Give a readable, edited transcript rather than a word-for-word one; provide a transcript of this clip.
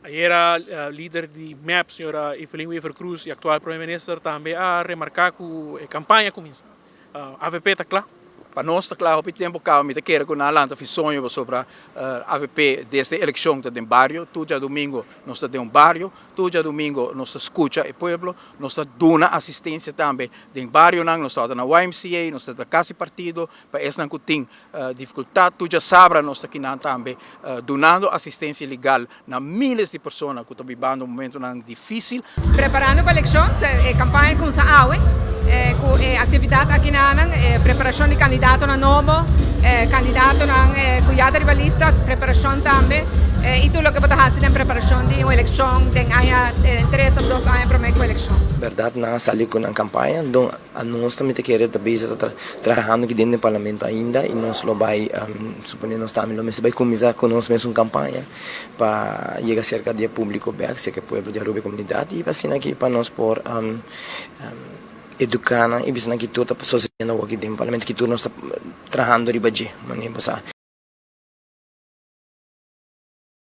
Era líder de MEP, senhora Evelyn Weaver Cruz, e atual primeiro-ministro também a remarcar que a campanha começa. AVP está claro? Para nós está claro, o tempo que me quer que na lanta fiz sonho sobre a AVP desde a eleição do barrio. Todo domingo nós temos um barrio, todo domingo nós escuta o povo, nós damos assistência também do barrio, nós estamos na YMCA, nós estamos na Casa Partido, para esse não tem dificuldade, todo sábado nós estamos aqui também donando assistência legal a milhares de pessoas que estão vivendo um momento difícil. Preparando para a eleição, a campanha começa hoje. Com atividade aqui na preparação de candidato na novo, candidato na cuidado rivalista, preparação também e tudo o que pode fazer na preparação de uma eleição, tem aí 3 ou 2 anos para uma eleição. Verdade, nós saímos com a campanha, então nós também queremos trabalhando aqui dentro do parlamento ainda e nós vai, suponho nós também vai começar com nós mesmos campanha para chegar cerca do público, cerca do povo de Aruba comunidade e para assim aqui para nós por educando e visando que toda a pessoa aqui dentro do parlamento que tudo nós está trabalhando riba de maneira